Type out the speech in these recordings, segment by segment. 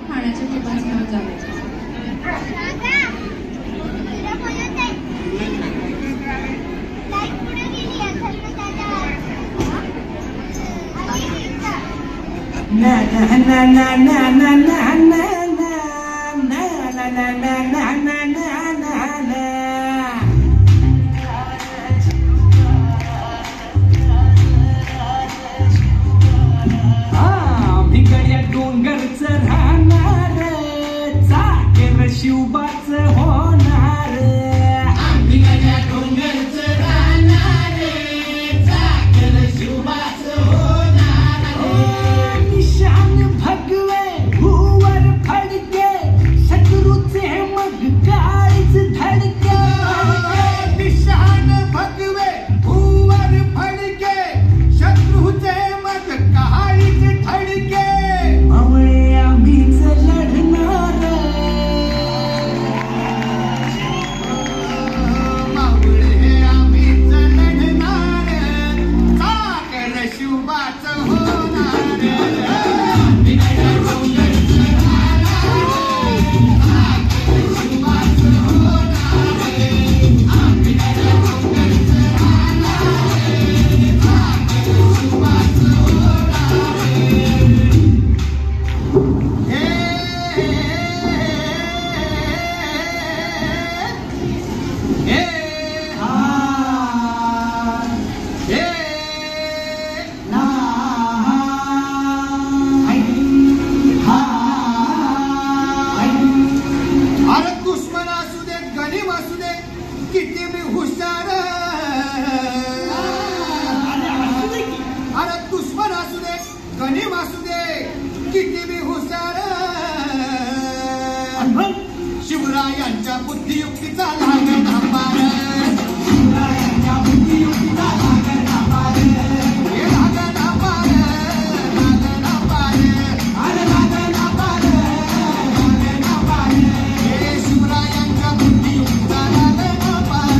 खाण्याच्या टिफिन्स घेऊन जावे. na na na na na na na na na na na na na na na na भिकड्या डोंगरचं राहणार चाकेर शिवबाचं होणार. भिकड्या डोंगरचं राहणार चाकेर शिवबाचं होणार. निशान भगवे भूवर फडके शत्रूचे मग काळीच धडके. निशान भगवे भूवर फडके शत्रूचे मग काळीच धडके. मावळे आम्हीच लढणार. मावळे आम्हीच लढणार चाकर शिवबाचं होणार. किती मी हुशार. अरे दुश्मन असू दे गणिम असू दे किती मी हुशार. शिवरायांच्या बुद्धियुक्तीचा लागण अंबार. शिवरायांच्या बुद्धियुक्तीचा लागण अंबार. हे लागण अंबार लागण अंबार. अरे लागण अंबार लागण अंबार. हे शिवरायांच्या बुद्धियुक्तीचा लागण अंबार.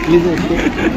Please.